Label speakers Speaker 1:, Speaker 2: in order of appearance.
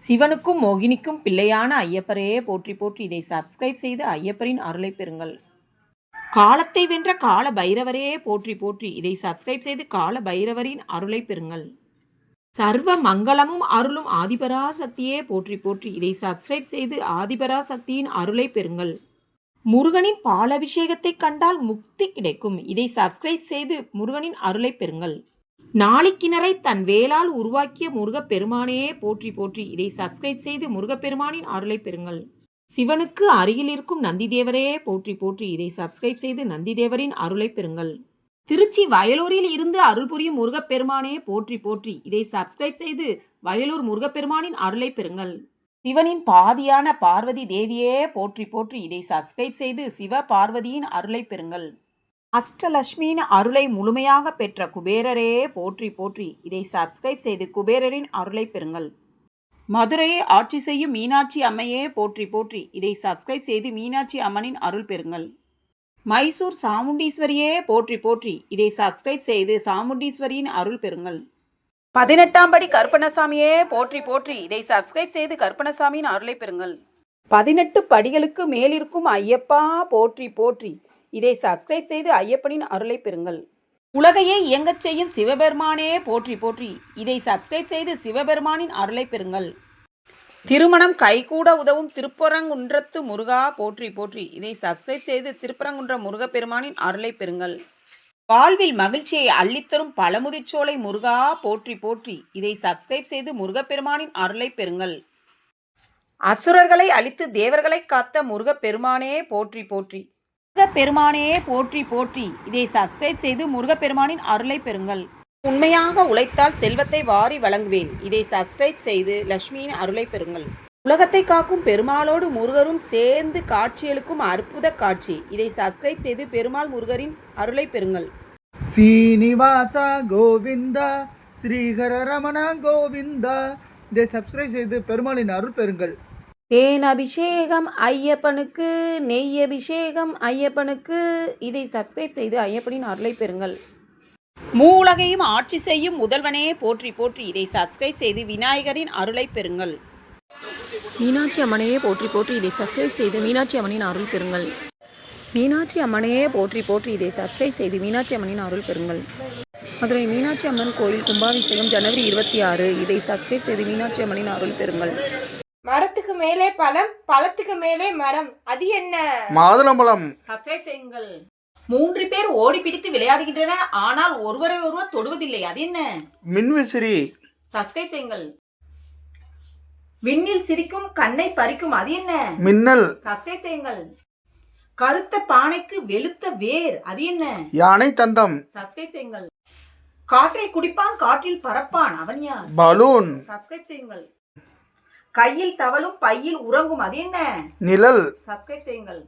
Speaker 1: சிவனுக்கும் மோகினிக்கும் பிள்ளையான ஐயப்பரே போற்றி போற்றி. இதை சப்ஸ்கிரைப் செய்து ஐயப்பரின் அருளை பெறுங்கள். காலத்தை வென்ற கால பைரவரே போற்றி போற்றி. இதை சப்ஸ்கிரைப் செய்து கால பைரவரின் அருளை பெறுங்கள். சர்வ மங்களமும் அருளும் ஆதிபராசக்தியே போற்றி போற்றி. இதை சப்ஸ்கிரைப் செய்து ஆதிபராசக்தியின் அருளை பெறுங்கள். முருகனின் பாலபிஷேகத்தை கண்டால் முக்தி கிடைக்கும். இதை சப்ஸ்கிரைப் செய்து முருகனின் அருளை பெறுங்கள். நாளிக்கிணரை தன் வேளால் உருவாக்கிய முருகப்பெருமானே போற்றி போற்றி. இதை சப்ஸ்கிரைப் செய்து முருகப்பெருமானின் அருளை பெறுங்கள். சிவனுக்கு அருகில் இருக்கும் நந்திதேவரே போற்றி போற்றி. இதை சப்ஸ்கிரைப் செய்து நந்திதேவரின் அருளை பெறுங்கள். திருச்சி வயலூரில் இருந்து அருள் புரியும் முருகப்பெருமானே போற்றி போற்றி. இதை சப்ஸ்கிரைப் செய்து வயலூர் முருகப்பெருமானின் அருளை பெறுங்கள். சிவனின் பாதியான பார்வதி தேவியே போற்றி போற்றி. இதை சப்ஸ்கிரைப் செய்து சிவ பார்வதியின் அருளை பெறுங்கள். அஷ்டலட்சுமியின் அருளை முழுமையாக பெற்ற குபேரரே போற்றி போற்றி. இதை சப்ஸ்கிரைப் செய்து குபேரரின் அருளை பெறுங்கள். மதுரையை ஆட்சி செய்யும் மீனாட்சி அம்மையே போற்றி போற்றி. இதை சப்ஸ்கிரைப் செய்து மீனாட்சி அம்மனின் அருள் பெறுங்கள். மைசூர் சாமுண்டீஸ்வரியே போற்றி போற்றி. இதை சப்ஸ்கிரைப் செய்து சாமுண்டீஸ்வரியின் அருள் பெறுங்கள். 18ஆம் படி கருப்பணசாமியே போற்றி போற்றி. இதை சப்ஸ்கிரைப் செய்து கருப்பணசாமியின் அருளை பெறுங்கள். 18 படிகளுக்கு மேலிருக்கும் ஐயப்பா போற்றி போற்றி. இதை சப்ஸ்கிரைப் செய்து ஐயப்பனின் அருளை பெறுங்கள். உலகையே இயங்கச் செய்யும் சிவபெருமானே போற்றி போற்றி. இதை சப்ஸ்கிரைப் செய்து சிவபெருமானின் அருளை பெறுங்கள். திருமணம் கைகூட உதவும் திருப்பரங்குன்றத்து முருகா போற்றி போற்றி. இதை சப்ஸ்கிரைப் செய்து திருப்பரங்குன்ற முருகப்பெருமானின் அருளை பெறுங்கள். வாழ்வில் மகிழ்ச்சியை அள்ளித்தரும் பழமுதிர்ச்சோலை முருகா போற்றி போற்றி. இதை சப்ஸ்கிரைப் செய்து முருகப்பெருமானின் அருளை பெறுங்கள். அசுரர்களை அழித்து தேவர்களை காத்த முருகப்பெருமானே போற்றி போற்றி. முருகப்பெருமானே போற்றி போற்றி. இதை சப்ஸ்கிரைப் செய்து முருகப்பெருமானின் அருளை பெறுங்கள். உண்மையாக உழைத்தால் செல்வத்தை வாரி வழங்குவேன். இதை சப்ஸ்கிரைப் செய்து லட்சுமியின் அருளை பெறுங்கள். உலகத்தை காக்கும் பெருமாளோடு முருகரும் சேர்ந்து காட்சியளிக்கும் அற்புத காட்சி. இதை சப்ஸ்கிரைப் செய்து பெருமாள் முருகரின் அருளை பெறுங்கள்.
Speaker 2: சீனிவாசா கோவிந்தா ஸ்ரீஹர ரமணா கோவிந்தா. இதை சப்ஸ்கிரைப் செய்து பெருமாளின் அருள் பெறுங்கள்.
Speaker 1: தேன் அபிஷேகம் ஐயப்பனுக்கு, நெய் அபிஷேகம் ஐயப்பனுக்கு. இதை சப்ஸ்கிரைப் செய்து ஐயப்பனின் அருளை பெறுங்கள். மூலகையும் ஆட்சி செய்யும் முதல்வனே போற்றி போற்றி. இதை சப்ஸ்கிரைப் செய்து விநாயகரின் அருளை பெறுங்கள். மீனாட்சி அம்மனையே போற்றி போற்றி. இதை சப்ஸ்கிரைப் செய்து மீனாட்சி அம்மனின் அருள் பெறுங்கள். மீனாட்சி அம்மனையே போற்றி போற்றி. இதை சப்ஸ்கிரைப் செய்து மீனாட்சி அம்மனின் அருள் பெறுங்கள். மதுரை மீனாட்சி அம்மன் கோயில் கும்பாபிஷேகம் ஜனவரி 26. இதை சப்ஸ்கிரைப் செய்து மீனாட்சி அம்மனின் அருள் பெறுங்கள்.
Speaker 3: மரத்துக்கு மேலே பழம், பழத்துக்கு மேலே மரம், அது என்ன?
Speaker 2: மாதுளம்பழம்.
Speaker 1: சப்ஸ்கிரைப் செய்யுங்கள். 3 பேர் ஓடி பிடித்து விளையாடுகின்றனர், ஆனால் ஒருவரை ஒருவர் தொடுவதில்லை, அது என்ன?
Speaker 2: மின்விசிறி.
Speaker 1: சப்ஸ்கிரைப் செய்யுங்கள். விண்ணில் சிரிக்கும் கண்ணை பறிக்கும், அது என்ன?
Speaker 2: மின்னல்.
Speaker 1: சப்ஸ்கிரைப் செய்யுங்கள். கருத்த பானைக்கு வெளுத்த வேர், அது என்ன?
Speaker 2: யானை தந்தம்.
Speaker 1: சப்ஸ்கிரைப் செய்யுங்கள். காற்றை குடிப்பான் காற்றில் பறப்பான், அவன் யார்?
Speaker 2: பலூன்.
Speaker 1: சப்ஸ்கிரைப் செய்யுங்கள். கையில் தவளும் பையில் உறங்கும், அது என்ன?
Speaker 2: நிழல்.
Speaker 1: சப்ஸ்கிரைப் செய்யுங்கள்.